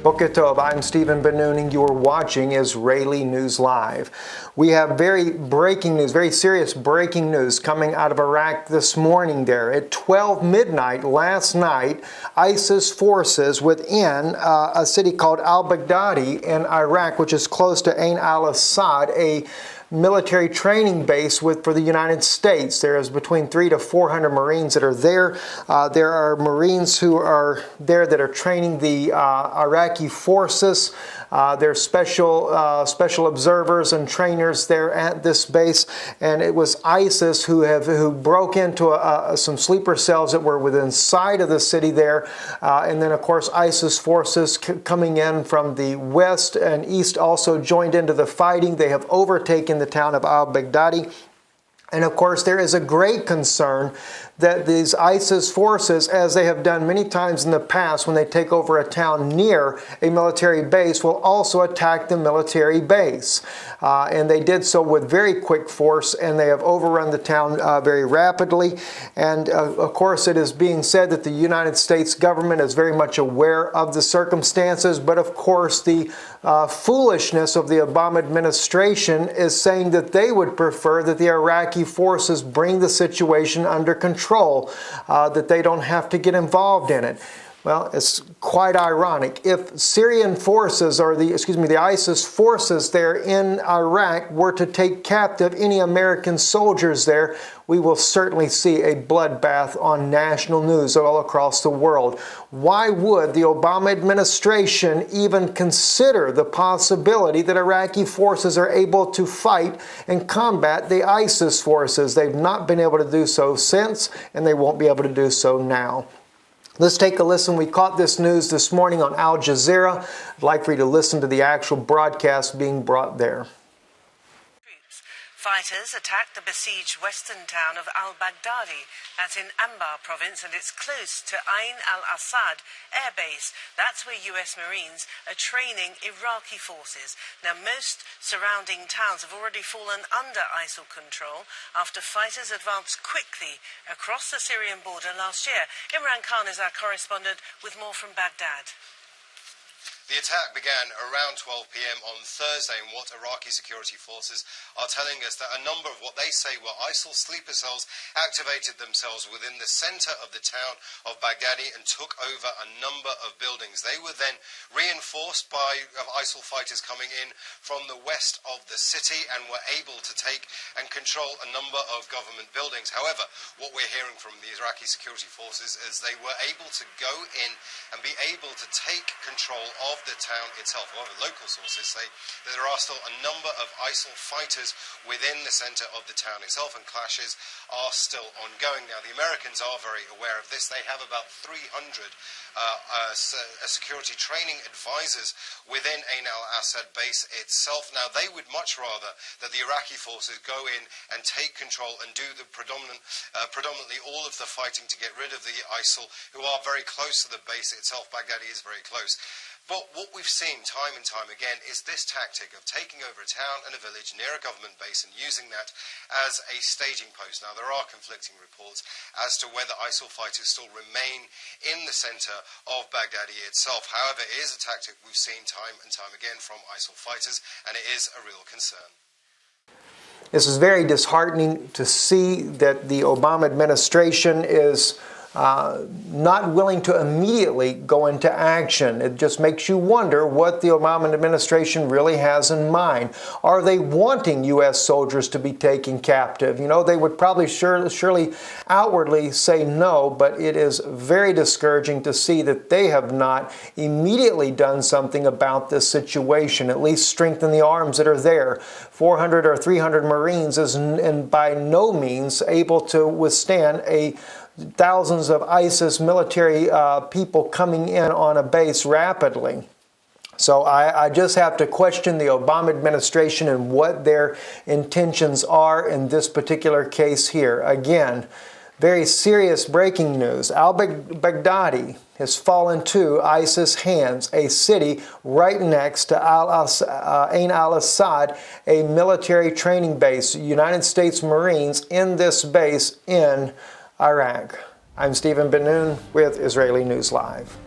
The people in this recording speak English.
Boker Tov, I'm Stephen Ben-Nun, and you're watching Israeli News Live. We have very breaking news, very serious breaking news coming out of Iraq this morning there. At 12 midnight last night, ISIS forces within a city called al-Baghdadi in Iraq, which is close to Ain al-Assad, a military training base for the United States. There is between 300 to 400 Marines that are there. There are Marines who are there that are training the Iraqi forces. There's special observers and trainers there at this base, and it was ISIS who broke into some sleeper cells that were within sight of the city there, and then of course ISIS forces coming in from the west and east also joined into the fighting. They have overtaken the town of al-Baghdadi. And of course, there is a great concern that these ISIS forces, as they have done many times in the past when they take over a town near a military base, will also attack the military base. And they did so with very quick force, and they have overrun the town very rapidly. And of course, it is being said that the United States government is very much aware of the circumstances, but of course, the foolishness of the Obama administration is saying that they would prefer that the Iraqi forces bring the situation under control, that they don't have to get involved in it. Well, it's quite ironic. If Syrian forces, or the ISIS forces there in Iraq were to take captive any American soldiers there, we will certainly see a bloodbath on national news all across the world. Why would the Obama administration even consider the possibility that Iraqi forces are able to fight and combat the ISIS forces? They've not been able to do so since, and they won't be able to do so now. Let's take a listen. We caught this news this morning on Al Jazeera. I'd like for you to listen to the actual broadcast being brought there. Fighters attacked the besieged western town of al-Baghdadi. That's in Anbar province, and it's close to Ain al-Assad air base. That's where US Marines are training Iraqi forces. Now, most surrounding towns have already fallen under ISIL control after fighters advanced quickly across the Syrian border last year. Imran Khan is our correspondent with more from Baghdad. The attack began around 12 p.m. on Thursday, and what Iraqi security forces are telling us that a number of what they say were ISIL sleeper cells activated themselves within the center of the town of Baghdadi and took over a number of buildings. They were then reinforced by ISIL fighters coming in from the west of the city and were able to take and control a number of government buildings. However, what we're hearing from the Iraqi security forces is they were able to go in and be able to take control of the town itself. However, local sources say that there are still a number of ISIL fighters within the center of the town itself, and clashes are still ongoing. Now, the Americans are very aware of this. They have about 300 security training advisors within Ain al-Assad base itself. Now, they would much rather that the Iraqi forces go in and take control and do the predominantly all of the fighting to get rid of the ISIL, who are very close to the base itself. Baghdadi is very close. But what we've seen time and time again is this tactic of taking over a town and a village near a government base and using that as a staging post. Now, there are conflicting reports as to whether ISIL fighters still remain in the center of Baghdadi itself. However, it is a tactic we've seen time and time again from ISIL fighters, and it is a real concern. This is very disheartening to see that the Obama administration is not willing to immediately go into action. It just makes you wonder what the Obama administration really has in mind. Are they wanting U.S. soldiers to be taken captive? You know, they would probably surely outwardly say no, but it is very discouraging to see that they have not immediately done something about this situation, at least strengthen the arms that are there. 400 or 300 Marines is by no means able to withstand thousands of ISIS military people coming in on a base rapidly. So I just have to question the Obama administration and what their intentions are in this particular case here. Again, very serious breaking news. Al-Baghdadi has fallen to ISIS hands, a city right next to Ain al-Assad, a military training base. United States Marines in this base in Iraq. I'm Stephen Ben-Nun with Israeli News Live.